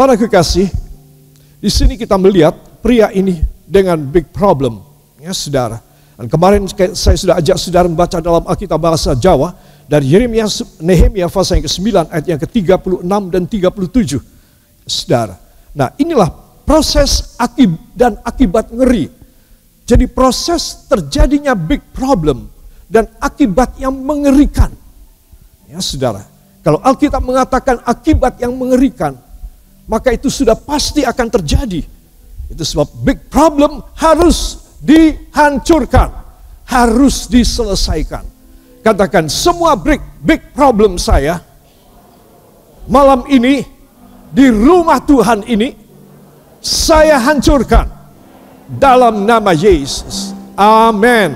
Para kekasih, di sini kita melihat pria ini dengan big problem, ya saudara. Dan kemarin saya sudah ajak saudara membaca dalam Alkitab bahasa Jawa dari Nehemia pasal yang ke-9 ayat yang ke-36 dan 37. Saudara. Nah, inilah proses dan akibat ngeri. Jadi proses terjadinya big problem dan akibat yang mengerikan. Ya, saudara. Kalau Alkitab mengatakan akibat yang mengerikan, maka itu sudah pasti akan terjadi. Itu sebab big problem harus dihancurkan, harus diselesaikan. Katakan, semua big problem saya malam ini di rumah Tuhan ini saya hancurkan dalam nama Yesus. Amin.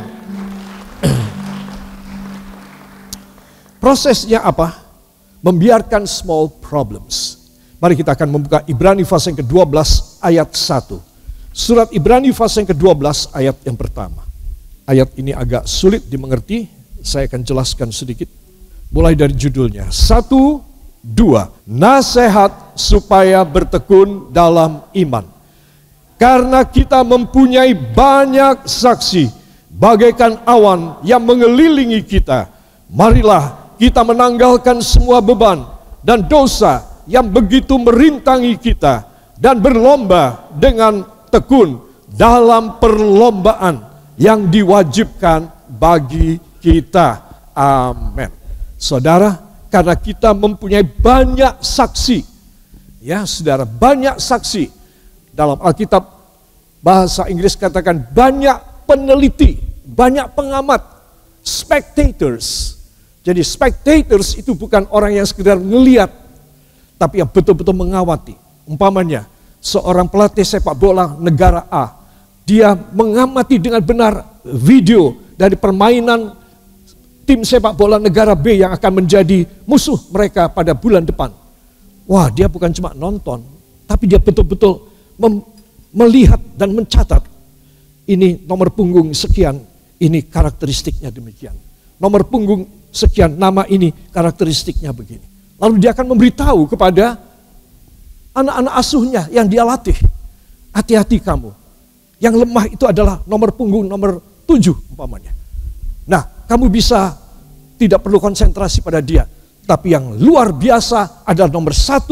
Prosesnya apa? Membiarkan small problems. Mari kita akan membuka Ibrani pasal yang ke-12 ayat 1. Surat Ibrani pasal yang ke-12 ayat yang pertama. Ayat ini agak sulit dimengerti, saya akan jelaskan sedikit. Mulai dari judulnya. 1, 2. Nasihat supaya bertekun dalam iman. Karena kita mempunyai banyak saksi, bagaikan awan yang mengelilingi kita. Marilah kita menanggalkan semua beban dan dosa yang begitu merintangi kita, dan berlomba dengan tekun dalam perlombaan yang diwajibkan bagi kita. Amin. Saudara, karena kita mempunyai banyak saksi, ya saudara, banyak saksi. Dalam Alkitab bahasa Inggris katakan banyak peneliti, banyak pengamat, spectators. Jadi spectators itu bukan orang yang sekedar ngelihat, tapi yang betul-betul mengawati. Umpamanya, seorang pelatih sepak bola negara A, dia mengamati dengan benar video dari permainan tim sepak bola negara B yang akan menjadi musuh mereka pada bulan depan. Wah, dia bukan cuma nonton, tapi dia betul-betul melihat dan mencatat. Ini nomor punggung sekian, ini karakteristiknya demikian. Nomor punggung sekian, nama ini karakteristiknya begini. Lalu dia akan memberitahu kepada anak-anak asuhnya yang dia latih. Hati-hati kamu. Yang lemah itu adalah nomor punggung nomor 7 umpamanya. Nah, kamu bisa tidak perlu konsentrasi pada dia. Tapi yang luar biasa adalah nomor 1,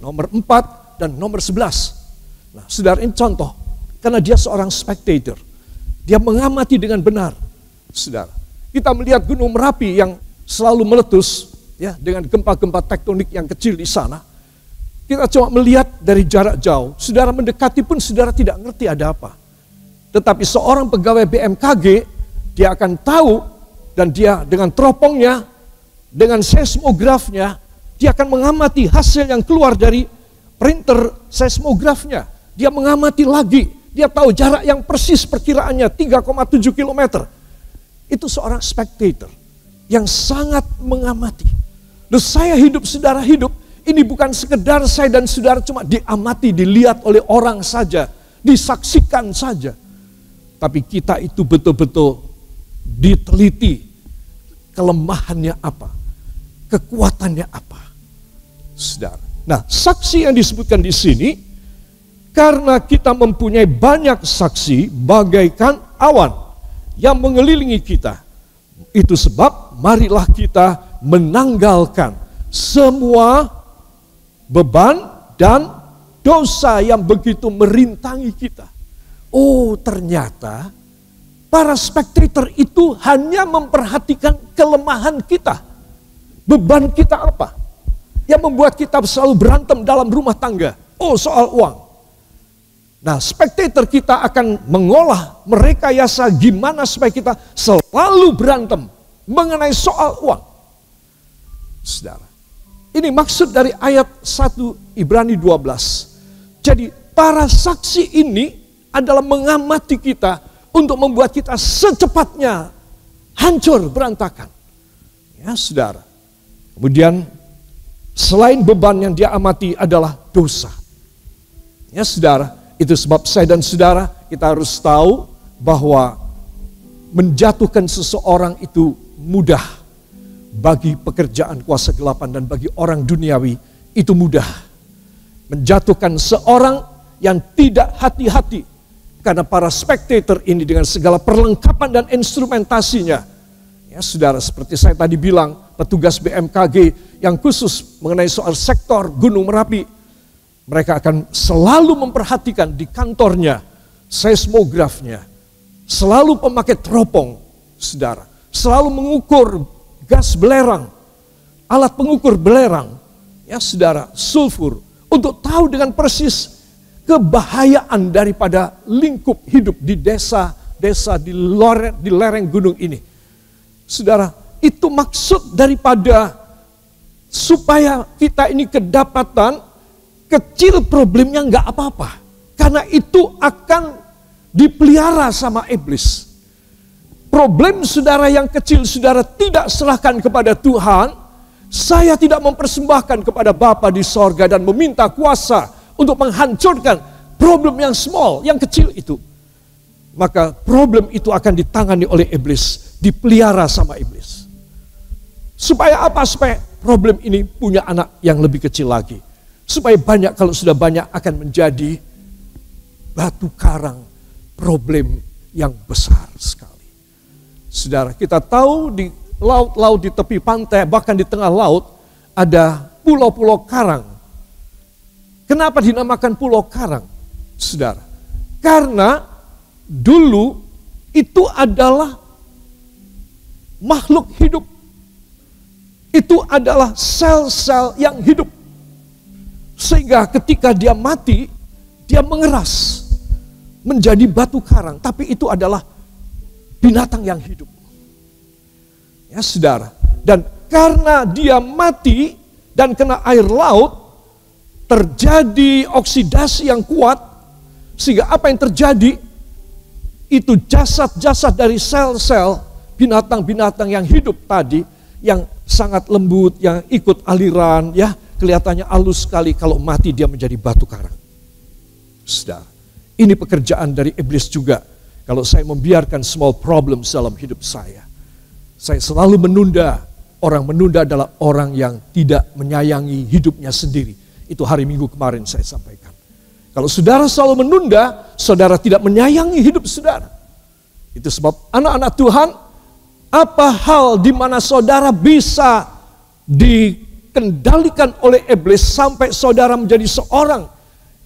nomor 4, dan nomor 11. Nah, saudara, ini contoh. Karena dia seorang spectator. Dia mengamati dengan benar. Saudara, kita melihat Gunung Merapi yang selalu meletus, ya, dengan gempa-gempa tektonik yang kecil di sana. Kita cuma melihat dari jarak jauh. Saudara mendekati pun saudara tidak ngerti ada apa. Tetapi seorang pegawai BMKG, dia akan tahu, dan dia dengan teropongnya, dengan seismografnya, dia akan mengamati hasil yang keluar dari printer seismografnya. Dia mengamati lagi, dia tahu jarak yang persis perkiraannya 3,7 km. Itu seorang spectator yang sangat mengamati. Lalu saya hidup, saudara hidup, ini bukan sekedar saya dan saudara cuma diamati, dilihat oleh orang saja, disaksikan saja. Tapi kita itu betul-betul diteliti, kelemahannya apa, kekuatannya apa, saudara. Nah, saksi yang disebutkan di sini, karena kita mempunyai banyak saksi bagaikan awan yang mengelilingi kita. Itu sebab marilah kita menanggalkan semua beban dan dosa yang begitu merintangi kita. Oh, ternyata para spectator itu hanya memperhatikan kelemahan kita. Beban kita apa? Yang membuat kita selalu berantem dalam rumah tangga. Oh, soal uang. Nah, spectator kita akan mengolah, merekayasa gimana supaya kita selalu berantem mengenai soal uang. Saudara, ini maksud dari ayat 1 Ibrani 12. Jadi para saksi ini adalah mengamati kita untuk membuat kita secepatnya hancur, berantakan. Ya, saudara. Kemudian selain beban yang dia amati adalah dosa. Ya, saudara. Itu sebab saya dan saudara kita harus tahu bahwa menjatuhkan seseorang itu mudah. Bagi pekerjaan kuasa gelapan dan bagi orang duniawi itu mudah. menjatuhkan seorang yang tidak hati-hati. Karena para spectator ini dengan segala perlengkapan dan instrumentasinya, ya saudara, seperti saya tadi bilang, petugas BMKG yang khusus mengenai soal sektor Gunung Merapi, mereka akan selalu memperhatikan di kantornya seismografnya, selalu memakai teropong, saudara, selalu mengukur gas belerang, alat pengukur belerang, ya saudara, sulfur, untuk tahu dengan persis kebahayaan daripada lingkup hidup di desa-desa di lereng gunung ini. Saudara, itu maksud daripada supaya kita ini kedapatan kecil problemnya nggak apa-apa. Karena itu akan dipelihara sama iblis. Problem saudara yang kecil, saudara tidak serahkan kepada Tuhan. Saya tidak mempersembahkan kepada Bapa di sorga dan meminta kuasa untuk menghancurkan problem yang small, yang kecil itu. Maka problem itu akan ditangani oleh iblis, dipelihara sama iblis. Supaya apa? Supaya problem ini punya anak yang lebih kecil lagi. Supaya banyak, kalau sudah banyak akan menjadi batu karang, problem yang besar sekali. Saudara, kita tahu di laut-laut, di tepi pantai, bahkan di tengah laut, ada pulau-pulau karang. Kenapa dinamakan Pulau Karang, saudara? Karena dulu itu adalah makhluk hidup. Itu adalah sel-sel yang hidup. Sehingga ketika dia mati, dia mengeras menjadi batu karang. Tapi itu adalah binatang yang hidup. Ya saudara. Dan karena dia mati dan kena air laut, terjadi oksidasi yang kuat, sehingga apa yang terjadi, itu jasad-jasad dari sel-sel binatang-binatang yang hidup tadi, yang sangat lembut, yang ikut aliran, ya kelihatannya halus sekali, kalau mati dia menjadi batu karang. Saudara, ini pekerjaan dari iblis juga. Kalau saya membiarkan small problems dalam hidup saya selalu menunda. Orang menunda adalah orang yang tidak menyayangi hidupnya sendiri. Itu hari Minggu kemarin saya sampaikan. Kalau saudara selalu menunda, saudara tidak menyayangi hidup saudara. Itu sebab anak-anak Tuhan, apa hal di mana saudara bisa dikendalikan oleh iblis sampai saudara menjadi seorang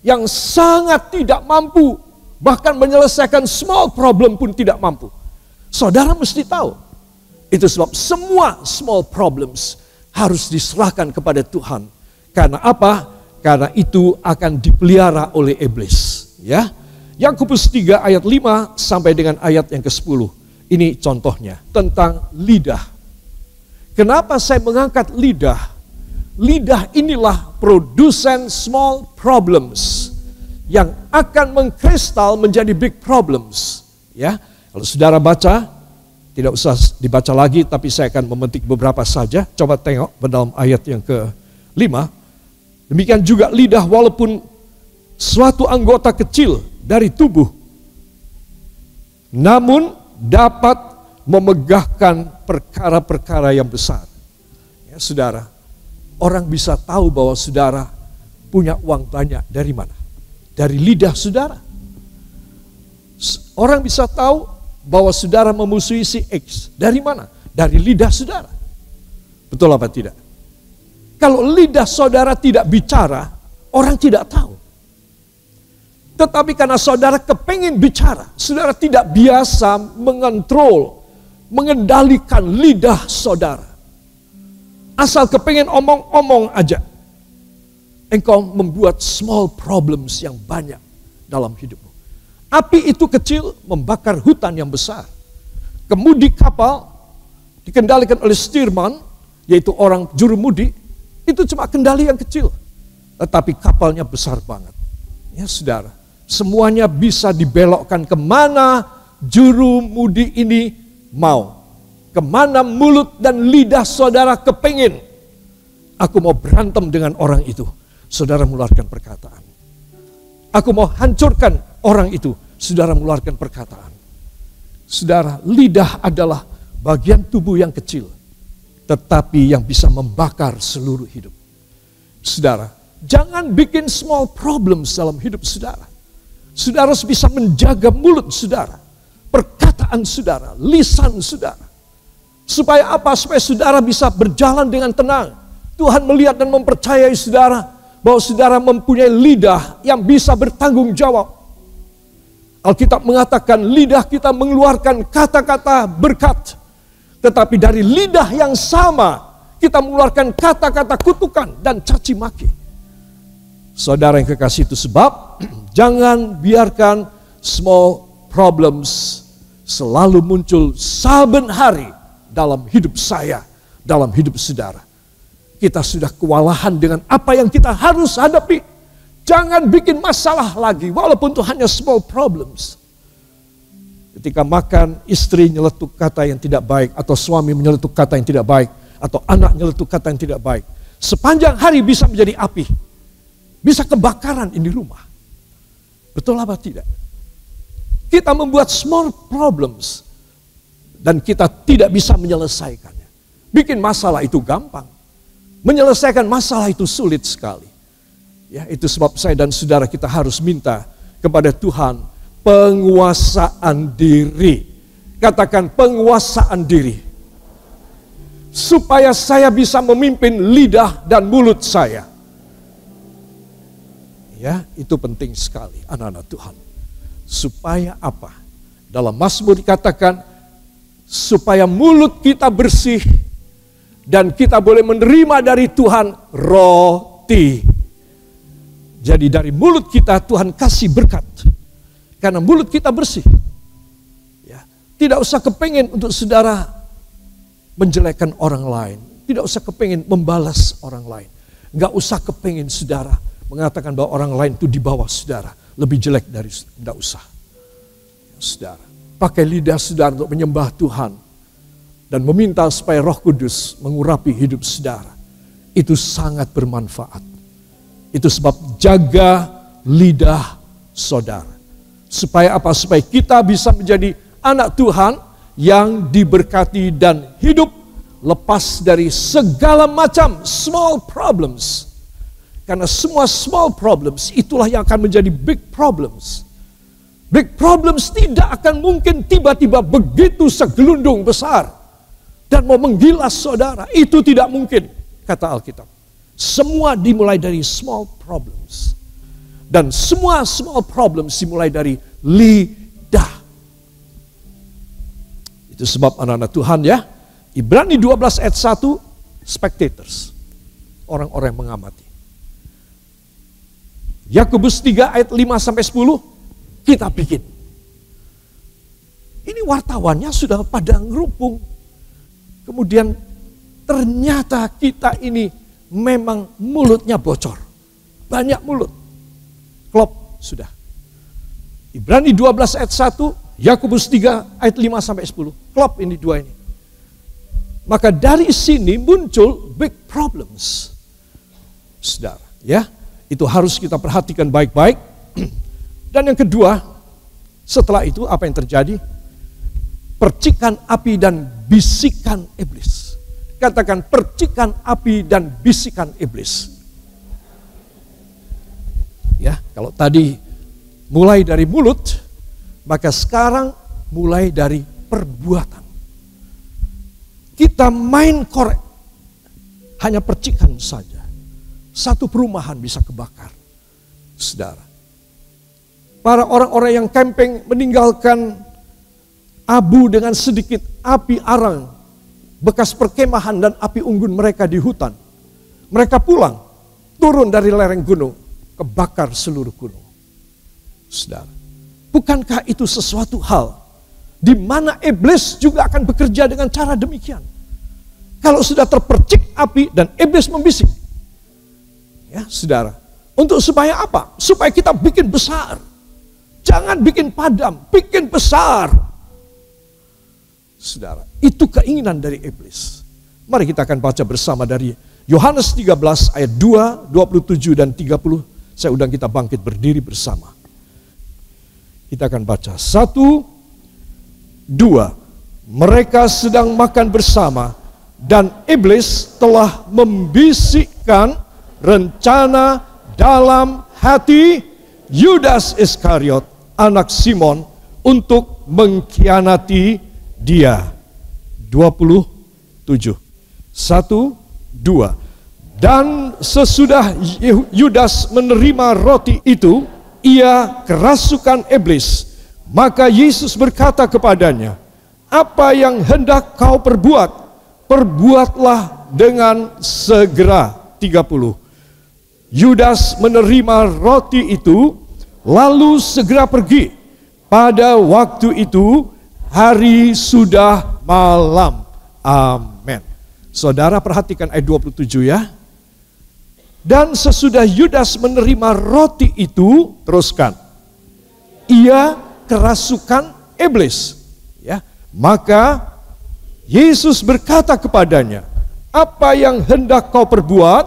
yang sangat tidak mampu, bahkan menyelesaikan small problem pun tidak mampu. Saudara mesti tahu. Itu sebab semua small problems harus diserahkan kepada Tuhan. Karena apa? Karena itu akan dipelihara oleh iblis. Ya, Yakobus 3 ayat 5 sampai dengan ayat yang ke-10. Ini contohnya tentang lidah. Kenapa saya mengangkat lidah? Lidah inilah produsen small problems yang akan mengkristal menjadi big problems. Ya, kalau saudara baca, tidak usah dibaca lagi, tapi saya akan memetik beberapa saja. Coba tengok dalam ayat yang ke-5. Demikian juga lidah, walaupun suatu anggota kecil dari tubuh, namun dapat memegahkan perkara-perkara yang besar. Ya, saudara, orang bisa tahu bahwa saudara punya uang banyak dari mana? Dari lidah saudara. Orang bisa tahu bahwa saudara memusuhi si X. Dari mana? Dari lidah saudara. Betul apa tidak? Kalau lidah saudara tidak bicara, orang tidak tahu. Tetapi karena saudara kepengen bicara, saudara tidak biasa mengontrol, mengendalikan lidah saudara. Asal kepengen omong-omong aja, engkau membuat small problems yang banyak dalam hidupmu. Api itu kecil membakar hutan yang besar. Kemudi kapal dikendalikan oleh steerman, yaitu orang jurumudi, itu cuma kendali yang kecil. Tetapi kapalnya besar banget. Ya saudara, semuanya bisa dibelokkan kemana jurumudi ini mau. Kemana mulut dan lidah saudara kepengin. Aku mau berantem dengan orang itu. Saudara mengeluarkan perkataan. Aku mau hancurkan orang itu. Saudara mengeluarkan perkataan. Saudara, lidah adalah bagian tubuh yang kecil, tetapi yang bisa membakar seluruh hidup. Saudara, Jangan bikin small problems dalam hidup saudara. Saudara harus bisa menjaga mulut saudara, perkataan saudara, lisan saudara. Supaya apa? Supaya saudara bisa berjalan dengan tenang. Tuhan melihat dan mempercayai saudara bahwa saudara mempunyai lidah yang bisa bertanggung jawab. Alkitab mengatakan lidah kita mengeluarkan kata-kata berkat. Tetapi dari lidah yang sama kita mengeluarkan kata-kata kutukan dan caci maki. Saudara yang kekasih, itu sebab jangan biarkan small problems selalu muncul saben hari dalam hidup saya, dalam hidup saudara. Kita sudah kewalahan dengan apa yang kita harus hadapi. Jangan bikin masalah lagi, walaupun itu hanya small problems. Ketika makan, istri nyeletuk kata yang tidak baik, atau suami menyeletuk kata yang tidak baik, atau anak nyeletuk kata yang tidak baik. Sepanjang hari bisa menjadi api. Bisa kebakaran ini rumah. Betul apa tidak? Kita membuat small problems dan kita tidak bisa menyelesaikannya. Bikin masalah itu gampang. Menyelesaikan masalah itu sulit sekali. Ya, itu sebab saya dan saudara kita harus minta kepada Tuhan penguasaan diri. Katakan penguasaan diri. Supaya saya bisa memimpin lidah dan mulut saya. Ya, itu penting sekali anak-anak Tuhan. Supaya apa? Dalam Mazmur dikatakan supaya mulut kita bersih dan kita boleh menerima dari Tuhan roti. Jadi dari mulut kita Tuhan kasih berkat. Karena mulut kita bersih. Ya, tidak usah kepengin untuk saudara menjelekkan orang lain. Tidak usah kepengin membalas orang lain. Enggak usah kepengin saudara mengatakan bahwa orang lain itu di bawah saudara, lebih jelek dari saudara. Tidak usah. Saudara, pakai lidah saudara untuk menyembah Tuhan dan meminta supaya Roh Kudus mengurapi hidup saudara. Itu sangat bermanfaat. Itu sebab jaga lidah saudara. Supaya apa? Supaya kita bisa menjadi anak Tuhan yang diberkati dan hidup lepas dari segala macam small problems. Karena semua small problems itulah yang akan menjadi big problems. Big problems tidak akan mungkin tiba-tiba begitu segelundung besar dan mau menggilas saudara. Itu tidak mungkin, kata Alkitab. Semua dimulai dari small problems. Dan semua small problems dimulai dari lidah. Itu sebab anak-anak Tuhan ya, Ibrani 12 ayat 1, spectators. Orang-orang yang mengamati. Yakobus 3 ayat 5-10, kita bikin. Ini wartawannya sudah pada ngerupung. Kemudian ternyata kita ini memang mulutnya bocor. Banyak mulut. Klop, sudah. Ibrani 12 ayat 1, Yakobus 3 ayat 5-10. Klop ini dua ini. Maka dari sini muncul big problems. Saudara, ya. Itu harus kita perhatikan baik-baik. Dan yang kedua, setelah itu apa yang terjadi? Percikan api dan bisikan iblis. Katakan percikan api dan bisikan iblis. Ya, kalau tadi mulai dari mulut, maka sekarang mulai dari perbuatan. Kita main korek, hanya percikan saja. Satu perumahan bisa kebakar, saudara. Para orang-orang yang camping meninggalkan abu dengan sedikit api arang, bekas perkemahan dan api unggun mereka di hutan. Mereka pulang, turun dari lereng gunung, kebakar seluruh gunung. Saudara, bukankah itu sesuatu hal di mana iblis juga akan bekerja dengan cara demikian? Kalau sudah terpercik api dan iblis membisik. Ya, saudara. Untuk supaya apa? Supaya kita bikin besar. Jangan bikin padam, bikin besar. Saudara, itu keinginan dari iblis. Mari kita akan baca bersama dari Yohanes 13 ayat 2, 27 dan 30. Saya undang kita bangkit berdiri bersama. Kita akan baca 1, 2. Mereka sedang makan bersama dan iblis telah membisikkan rencana dalam hati Yudas Iskariot, anak Simon, untuk mengkhianati dia. 27. 1, 2. Dan sesudah Yudas menerima roti itu, ia kerasukan iblis. Maka Yesus berkata kepadanya, apa yang hendak kau perbuat, perbuatlah dengan segera. 30. Yudas menerima roti itu, lalu segera pergi. Pada waktu itu, hari sudah malam. Amin. Saudara perhatikan ayat 27 ya. Dan sesudah Yudas menerima roti itu, teruskan, ia kerasukan iblis. Ya, maka Yesus berkata kepadanya, apa yang hendak kau perbuat,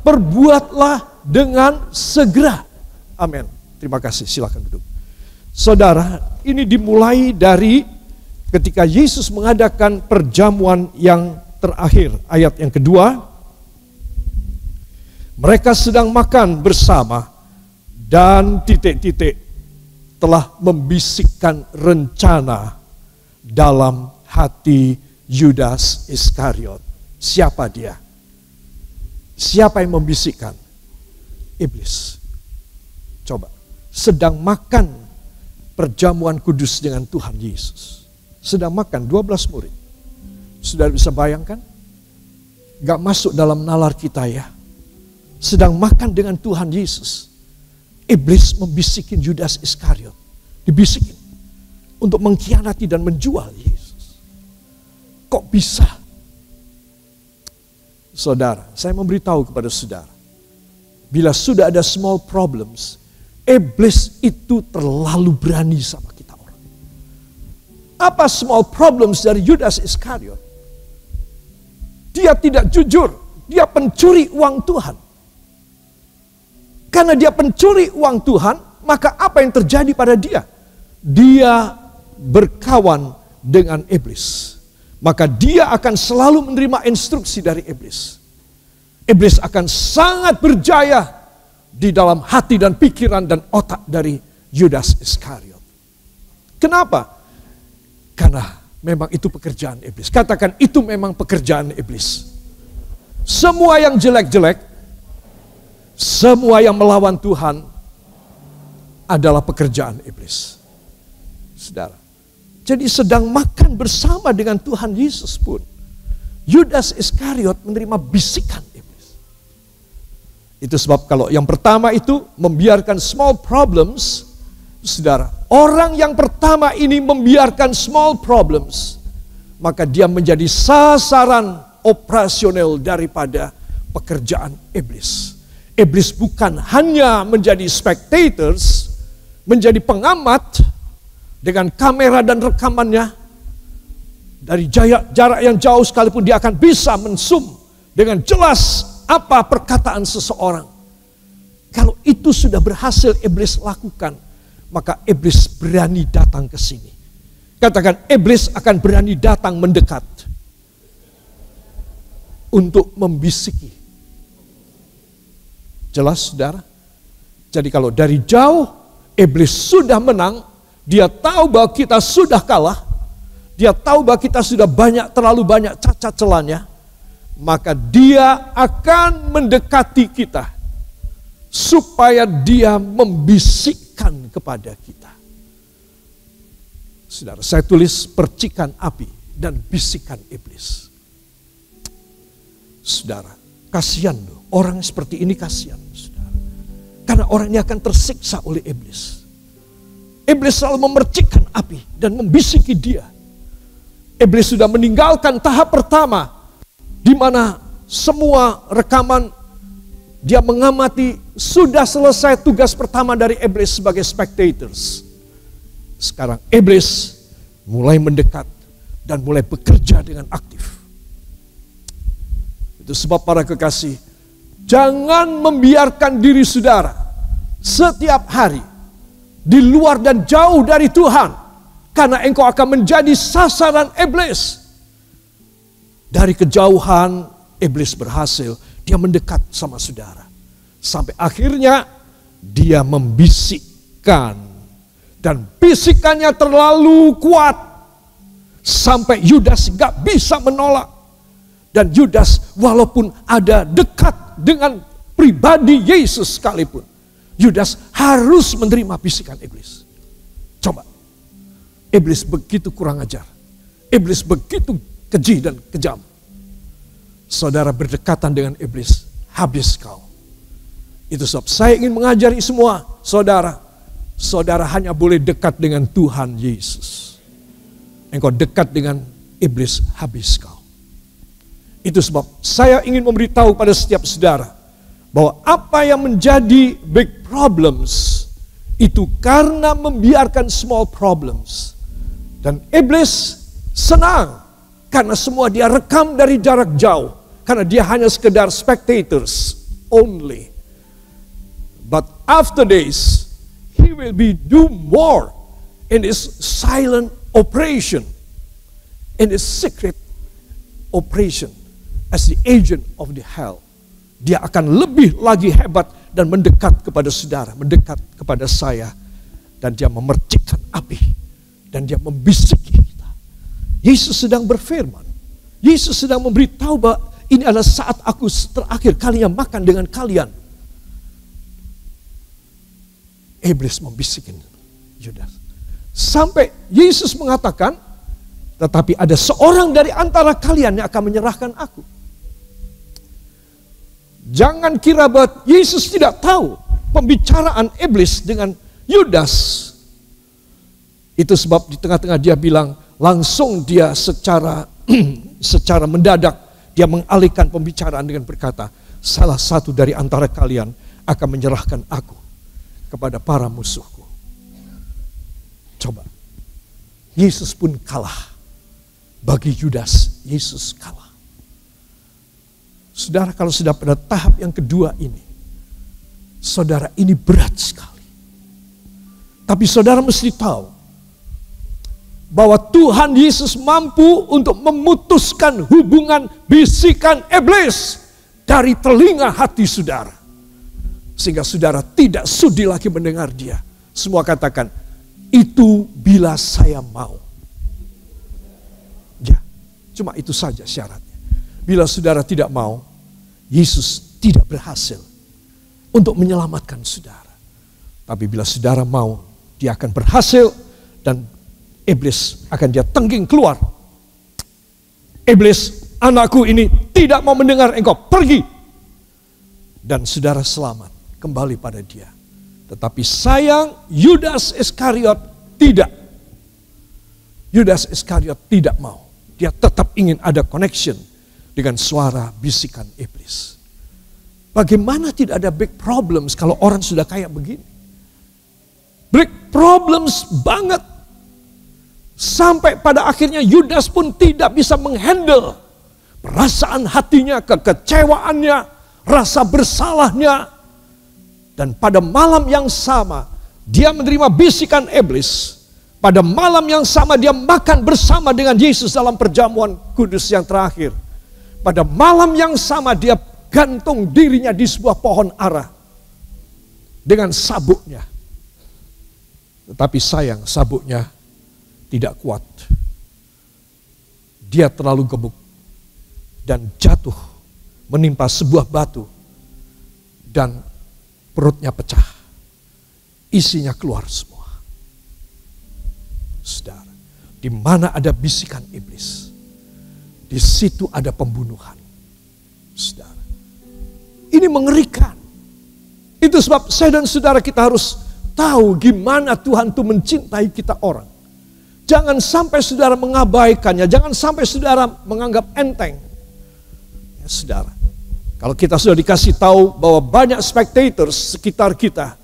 perbuatlah dengan segera. Amin. Terima kasih, silakan duduk. Saudara, ini dimulai dari ketika Yesus mengadakan perjamuan yang terakhir. Ayat yang kedua, mereka sedang makan bersama dan titik-titik telah membisikkan rencana dalam hati Yudas Iskariot. Siapa dia? Siapa yang membisikkan? Iblis. Coba, sedang makan perjamuan kudus dengan Tuhan Yesus. Sedang makan 12 murid. Sudah bisa bayangkan? Gak masuk dalam nalar kita ya. Sedang makan dengan Tuhan Yesus. Iblis membisikin Yudas Iskariot. Dibisikin. Untuk mengkhianati dan menjual Yesus. Kok bisa? Saudara, saya memberitahu kepada saudara. Bila sudah ada small problems, iblis itu terlalu berani sama kita orang. Apa small problems dari Yudas Iskariot? Dia tidak jujur. Dia pencuri uang Tuhan. Karena dia pencuri uang Tuhan, maka apa yang terjadi pada dia? Dia berkawan dengan iblis. Maka dia akan selalu menerima instruksi dari iblis. Iblis akan sangat berjaya di dalam hati dan pikiran dan otak dari Yudas Iskariot. Kenapa? Karena memang itu pekerjaan iblis. Katakan, itu memang pekerjaan iblis. Semua yang jelek-jelek, semua yang melawan Tuhan adalah pekerjaan iblis. Saudara. Jadi sedang makan bersama dengan Tuhan Yesus pun, Yudas Iskariot menerima bisikan iblis. Itu sebab kalau yang pertama itu membiarkan small problems, saudara, orang yang pertama ini membiarkan small problems, maka dia menjadi sasaran operasional daripada pekerjaan iblis. Iblis bukan hanya menjadi spectators, menjadi pengamat, dengan kamera dan rekamannya, dari jarak yang jauh sekalipun dia akan bisa mensum dengan jelas apa perkataan seseorang. Kalau itu sudah berhasil iblis lakukan, maka iblis berani datang ke sini. Katakan, iblis akan berani datang mendekat untuk membisiki. Jelas saudara? Jadi kalau dari jauh iblis sudah menang, dia tahu bahwa kita sudah kalah, dia tahu bahwa kita sudah terlalu banyak cacat celahnya, maka dia akan mendekati kita supaya dia membisikkan kepada kita. Saudara, saya tulis percikan api dan bisikan iblis. Saudara, kasihan loh, orang seperti ini kasihan, saudara. Karena orang ini akan tersiksa oleh iblis. Iblis selalu memercikkan api dan membisiki dia. Iblis sudah meninggalkan tahap pertama, di mana semua rekaman dia mengamati, sudah selesai tugas pertama dari iblis sebagai spectators. Sekarang iblis mulai mendekat dan mulai bekerja dengan aktif. Itu sebab para kekasih, jangan membiarkan diri saudara setiap hari di luar dan jauh dari Tuhan, karena engkau akan menjadi sasaran iblis. Dari kejauhan iblis berhasil, dia mendekat sama saudara. Sampai akhirnya dia membisikkan. Dan bisikannya terlalu kuat. Sampai Yudas gak bisa menolak. Dan Yudas walaupun ada dekat dengan pribadi Yesus sekalipun, Yudas harus menerima bisikan iblis. Coba. Iblis begitu kurang ajar. Iblis begitu keji dan kejam. Saudara berdekatan dengan iblis, habis kau. Itu sebab saya ingin mengajari semua saudara. Saudara hanya boleh dekat dengan Tuhan Yesus. Engkau dekat dengan iblis, habis kau. Itu sebab saya ingin memberitahu pada setiap saudara bahwa apa yang menjadi big problems itu karena membiarkan small problems. Dan iblis senang karena semua dia rekam dari jarak jauh. Karena dia hanya sekedar spectators only. But after this, he will be do more in this silent operation. In this secret operation. As the agent of the hell. Dia akan lebih lagi hebat dan mendekat kepada saudara, mendekat kepada saya. Dan dia memercikkan api. Dan dia membisiki kita. Yesus sedang berfirman. Yesus sedang memberitahu bahwa ini adalah saat aku terakhir kalinya makan dengan kalian. Iblis membisikin Yudas. Sampai Yesus mengatakan, tetapi ada seorang dari antara kalian yang akan menyerahkan aku. Jangan kira bahwa Yesus tidak tahu pembicaraan iblis dengan Yudas. Itu sebab di tengah-tengah dia bilang, langsung dia secara mendadak dia mengalihkan pembicaraan dengan berkata, salah satu dari antara kalian akan menyerahkan aku kepada para musuhku. Coba, Yesus pun kalah. Bagi Yudas, Yesus kalah. Saudara, kalau sudah pada tahap yang kedua ini, saudara, ini berat sekali. Tapi saudara mesti tahu bahwa Tuhan Yesus mampu untuk memutuskan hubungan bisikan iblis dari telinga hati saudara. Sehingga saudara tidak sudi lagi mendengar dia. Semua katakan, itu bila saya mau. Ya, cuma itu saja syaratnya. Bila saudara tidak mau, Yesus tidak berhasil untuk menyelamatkan saudara. Tapi bila saudara mau, dia akan berhasil dan iblis akan dia tengging keluar. Iblis, anakku ini tidak mau mendengar engkau, pergi. Dan saudara selamat kembali pada dia. Tetapi sayang, Yudas Iskariot tidak. Yudas Iskariot tidak mau. Dia tetap ingin ada connection dengan suara bisikan iblis. Bagaimana tidak ada big problems kalau orang sudah kayak begini? Big problems banget. Sampai pada akhirnya Yudas pun tidak bisa menghandle perasaan hatinya, kekecewaannya, rasa bersalahnya. Dan pada malam yang sama, dia menerima bisikan iblis. Pada malam yang sama dia makan bersama dengan Yesus dalam perjamuan kudus yang terakhir. Pada malam yang sama dia gantung dirinya di sebuah pohon ara dengan sabuknya. Tetapi sayang, sabuknya tidak kuat. Dia terlalu gemuk dan jatuh menimpa sebuah batu dan perutnya pecah. Isinya keluar semua. Saudara, di mana ada bisikan iblis, di situ ada pembunuhan. Saudara, ini mengerikan. Itu sebab saya dan saudara kita harus tahu gimana Tuhan itu mencintai kita orang. Jangan sampai saudara mengabaikannya, jangan sampai saudara menganggap enteng. Ya, saudara, kalau kita sudah dikasih tahu bahwa banyak spectators sekitar kita,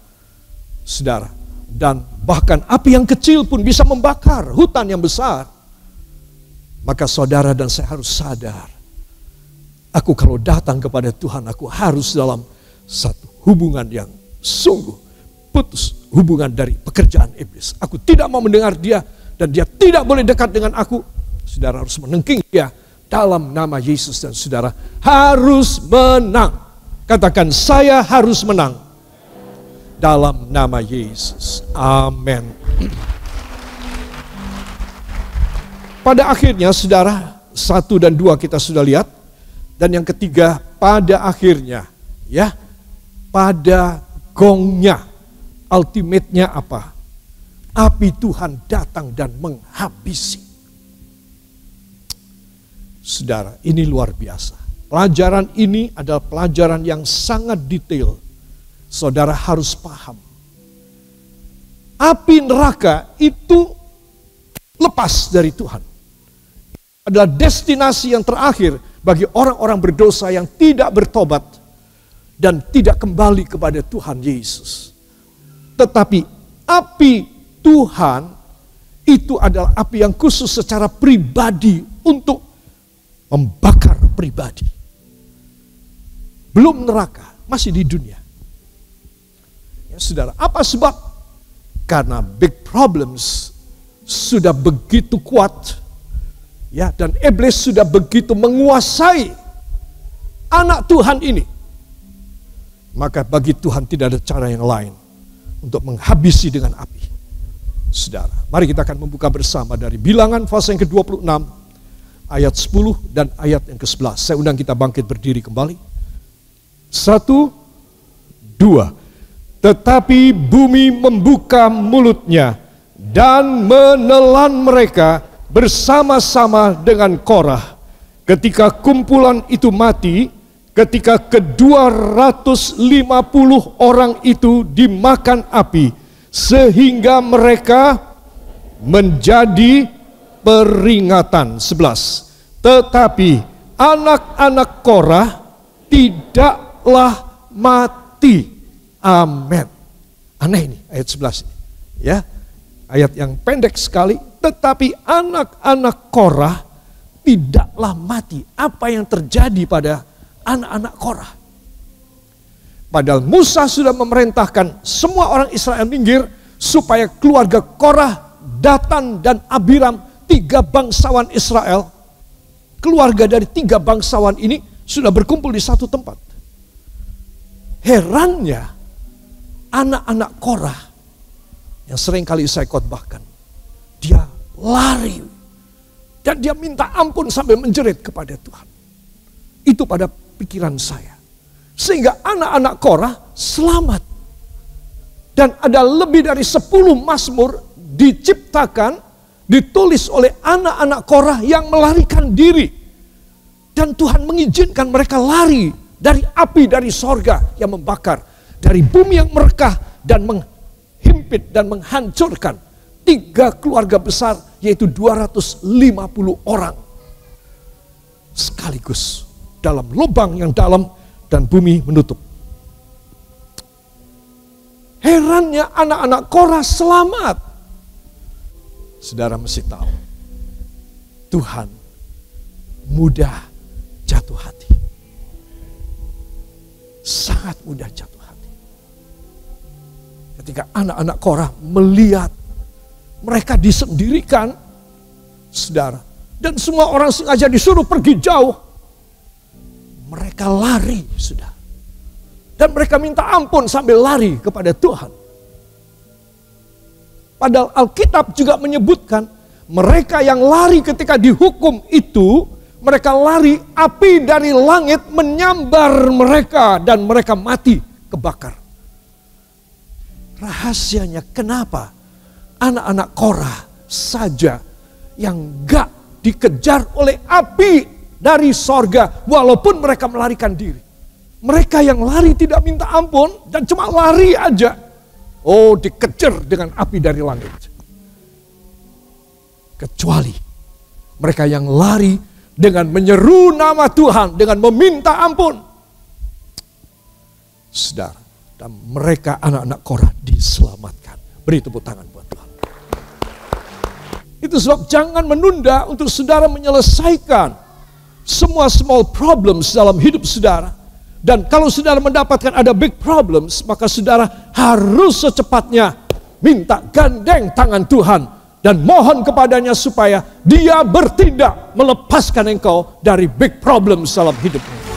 saudara, dan bahkan api yang kecil pun bisa membakar hutan yang besar, maka saudara dan saya harus sadar, aku kalau datang kepada Tuhan, aku harus dalam satu hubungan yang sungguh putus, hubungan dari pekerjaan iblis. Aku tidak mau mendengar dia dan dia tidak boleh dekat dengan aku. Saudara harus menengking dia dalam nama Yesus dan saudara harus menang. Katakan, saya harus menang. Dalam nama Yesus. Amin. Pada akhirnya, saudara, 1 dan 2 kita sudah lihat. Dan yang ketiga, pada akhirnya, ya, pada gongnya, ultimate-nya apa? Api Tuhan datang dan menghabisi. Saudara, ini luar biasa. Pelajaran ini adalah pelajaran yang sangat detail. Saudara harus paham. Api neraka itu lepas dari Tuhan. Adalah destinasi yang terakhir bagi orang-orang berdosa yang tidak bertobat dan tidak kembali kepada Tuhan Yesus. Tetapi api Tuhan itu adalah api yang khusus secara pribadi untuk membakar pribadi. Belum neraka, masih di dunia. Ya, saudara, apa sebab? Karena big problems sudah begitu kuat, ya, dan iblis sudah begitu menguasai anak Tuhan ini. Maka bagi Tuhan tidak ada cara yang lain untuk menghabisi dengan api. Saudara, mari kita akan membuka bersama dari Bilangan pasal yang ke-26 ayat 10 dan ayat yang ke-11. Saya undang kita bangkit berdiri kembali. 1, 2. Tetapi bumi membuka mulutnya dan menelan mereka bersama-sama dengan Korah. Ketika kumpulan itu mati, ketika ke-250 orang itu dimakan api, sehingga mereka menjadi peringatan. 11. Tetapi anak-anak Korah tidaklah mati. Amin. Aneh ini ayat 11 ini. Ya. Ayat yang pendek sekali, tetapi anak-anak Korah tidaklah mati. Apa yang terjadi pada anak-anak Korah? Padahal Musa sudah memerintahkan semua orang Israel minggir supaya keluarga Korah, Datan dan Abiram, 3 bangsawan Israel, keluarga dari 3 bangsawan ini sudah berkumpul di satu tempat. Herannya anak-anak Korah yang sering kali saya khotbahkan, dia lari dan dia minta ampun sambil menjerit kepada Tuhan. Itu pada pikiran saya. Sehingga anak-anak Korah selamat. Dan ada lebih dari 10 mazmur diciptakan, ditulis oleh anak-anak Korah yang melarikan diri. Dan Tuhan mengizinkan mereka lari dari api dari sorga yang membakar. Dari bumi yang merekah dan menghimpit dan menghancurkan 3 keluarga besar, yaitu 250 orang. Sekaligus dalam lubang yang dalam dan bumi menutup. Herannya anak-anak Korah selamat. Saudara mesti tahu, Tuhan mudah jatuh hati. Sangat mudah jatuh hati. Ketika anak-anak Korah melihat mereka disendirikan, saudara, dan semua orang sengaja disuruh pergi jauh, mereka lari, sudah. Dan mereka minta ampun sambil lari kepada Tuhan. Padahal Alkitab juga menyebutkan mereka yang lari ketika dihukum itu, mereka lari, api dari langit menyambar mereka dan mereka mati kebakar. Rahasianya kenapa anak-anak Korah saja yang gak dikejar oleh api dari sorga walaupun mereka melarikan diri. Mereka yang lari tidak minta ampun dan cuma lari aja. Oh, dikejar dengan api dari langit. Kecuali mereka yang lari dengan menyeru nama Tuhan, dengan meminta ampun. Saudara, dan mereka anak-anak Korah diselamatkan. Beri tepuk tangan buat Tuhan. Itu sebab jangan menunda untuk saudara menyelesaikan semua small problems dalam hidup saudara. Dan kalau saudara mendapatkan ada big problems, maka saudara harus secepatnya minta gandeng tangan Tuhan dan mohon kepadanya supaya dia bertindak melepaskan engkau dari big problems dalam hidupmu.